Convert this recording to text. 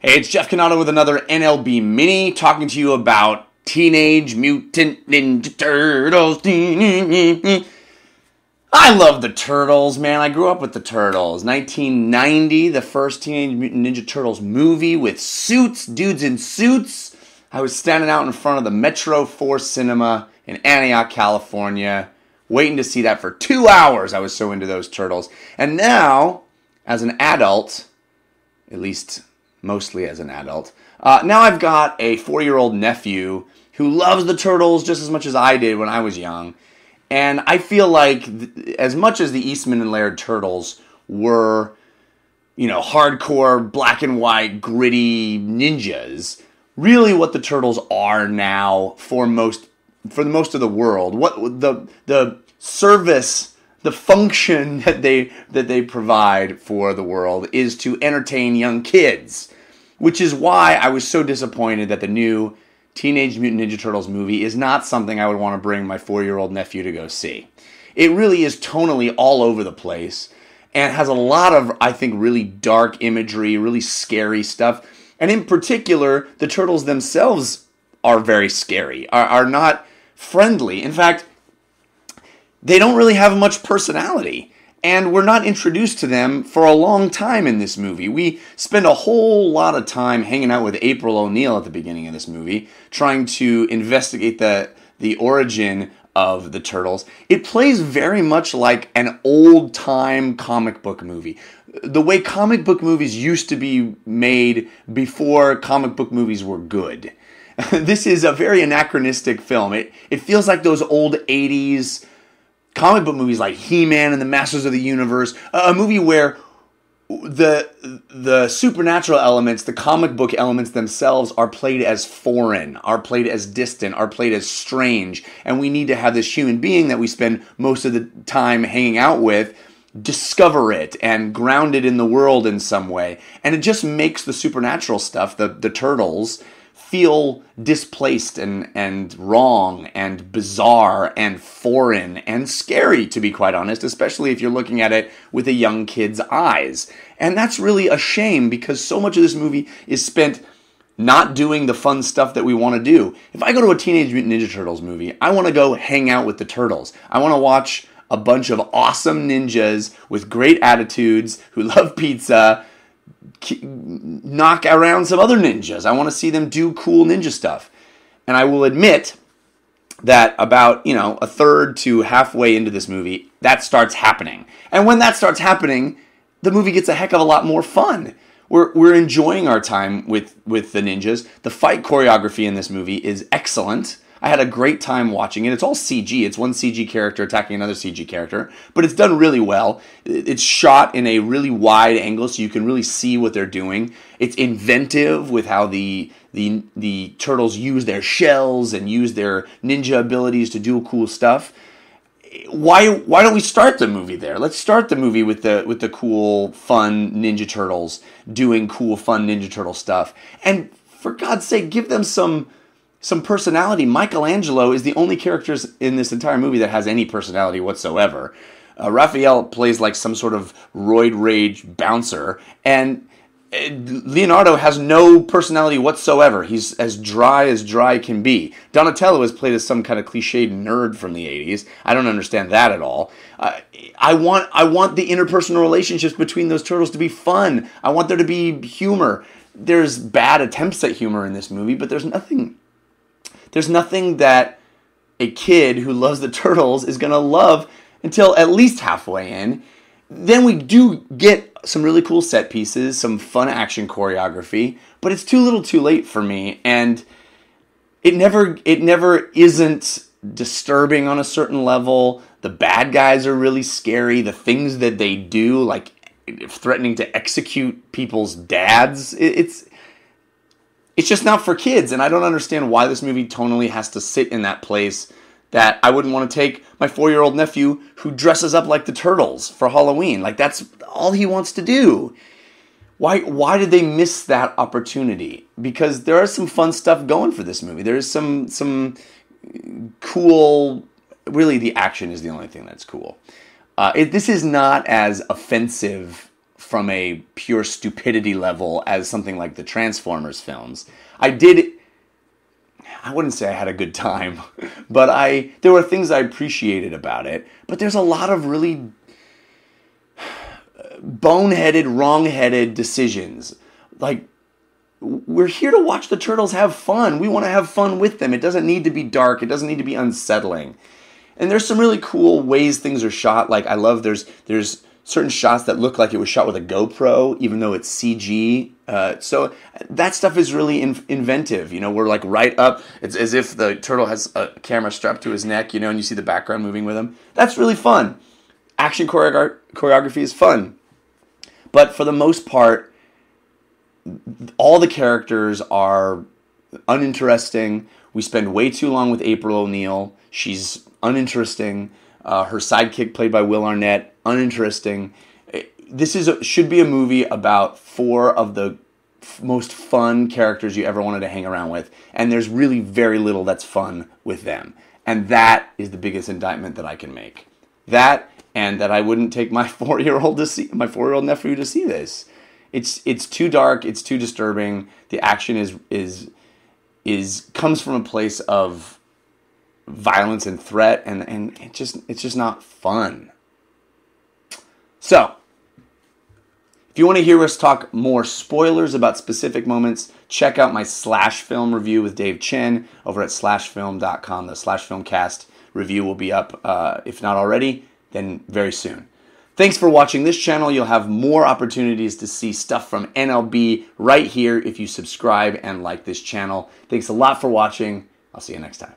Hey, it's Jeff Cannata with another NLB mini, talking to you about Teenage Mutant Ninja Turtles. I love the Turtles, man. I grew up with the Turtles. 1990, the first Teenage Mutant Ninja Turtles movie with suits, dudes in suits. I was standing out in front of the Metro 4 Cinema in Antioch, California, waiting to see that for 2 hours. I was so into those Turtles. And now, as an adult, at least mostly as an adult, now I've got a 4-year-old nephew who loves the Turtles just as much as I did when I was young. And I feel like as much as the Eastman and Laird Turtles were, hardcore, black and white, gritty ninjas, really what the Turtles are now for the most of the world, what the service, the function that they provide for the world is to entertain young kids, which is why I was so disappointed that the new Teenage Mutant Ninja Turtles movie is not something I would want to bring my 4-year-old nephew to go see. It really is tonally all over the place and has a lot of, I think, really dark imagery, really scary stuff. And in particular, the Turtles themselves are very scary, are not friendly. In fact, they don't really have much personality, and we're not introduced to them for a long time in this movie. We spend a whole lot of time hanging out with April O'Neil at the beginning of this movie, trying to investigate the origin of the Turtles. It plays very much like an old-time comic book movie. The way comic book movies used to be made before comic book movies were good. This is a very anachronistic film. It feels like those old 80s comic book movies like He-Man and the Masters of the Universe, a movie where the supernatural elements, the comic book elements themselves are played as foreign, are played as distant, are played as strange, and we need to have this human being that we spend most of the time hanging out with discover it and ground it in the world in some way. And it just makes the supernatural stuff, the Turtles, feel displaced and wrong and bizarre and foreign and scary, to be quite honest, especially if you're looking at it with a young kid's eyes. And that's really a shame because so much of this movie is spent not doing the fun stuff that we want to do. If I go to a Teenage Mutant Ninja Turtles movie, I want to go hang out with the Turtles. I want to watch a bunch of awesome ninjas with great attitudes who love pizza knock around some other ninjas. I want to see them do cool ninja stuff. And I will admit that about, a third to halfway into this movie, that starts happening. And when that starts happening, the movie gets a heck of a lot more fun. We're enjoying our time with the ninjas. The fight choreography in this movie is excellent. I had a great time watching it. It's all CG. It's one CG character attacking another CG character, but it's done really well. It's shot in a really wide angle so you can really see what they're doing. It's inventive with how the Turtles use their shells and use their ninja abilities to do cool stuff. Why don't we start the movie there? Let's start the movie with the cool, fun Ninja Turtles doing cool, fun Ninja Turtle stuff. And for God's sake, give them some personality. Michelangelo is the only character in this entire movie that has any personality whatsoever. Raphael plays like some sort of roid rage bouncer, and Leonardo has no personality whatsoever. He's as dry can be. Donatello is played as some kind of cliched nerd from the 80s. I don't understand that at all. I want the interpersonal relationships between those turtles to be fun. I want there to be humor. There's bad attempts at humor in this movie, but there's nothing that a kid who loves the Turtles is going to love until at least halfway in. Then we do get some really cool set pieces, some fun action choreography, but it's too little too late for me, and it never isn't disturbing on a certain level. The bad guys are really scary. The things that they do, like threatening to execute people's dads, it's just not for kids, and I don't understand why this movie tonally has to sit in that place that I wouldn't want to take my 4-year-old nephew who dresses up like the Turtles for Halloween. Like, that's all he wants to do. Why did they miss that opportunity? Because there is some fun stuff going for this movie. There is some cool... Really, the action is the only thing that's cool. This is not as offensive from a pure stupidity level as something like the Transformers films. I wouldn't say I had a good time, but there were things I appreciated about it. But there's a lot of really boneheaded, wrong-headed decisions. Like, we're here to watch the turtles have fun. We want to have fun with them. It doesn't need to be dark. It doesn't need to be unsettling. And there's some really cool ways things are shot. Like, I love there's certain shots that look like it was shot with a GoPro, even though it's CG. So that stuff is really inventive. We're like right up. It's as if the turtle has a camera strapped to his neck, and you see the background moving with him. That's really fun. Action choreography is fun. But for the most part, all the characters are uninteresting. We spend way too long with April O'Neil. She's uninteresting. Her sidekick, played by Will Arnett, uninteresting. This should be a movie about 4 of the most fun characters you ever wanted to hang around with, and there's really very little that's fun with them. And that is the biggest indictment that I can make. That, and that I wouldn't take my 4-year-old nephew to see this. It's too dark. It's too disturbing. The action comes from a place of violence and threat, and it's just not fun. So, if you want to hear us talk more spoilers about specific moments, check out my Slash Film review with Dave Chen over at slashfilm.com. The Slash Filmcast review will be up, if not already, then very soon. Thanks for watching this channel. You'll have more opportunities to see stuff from NLB right here if you subscribe and like this channel. Thanks a lot for watching. I'll see you next time.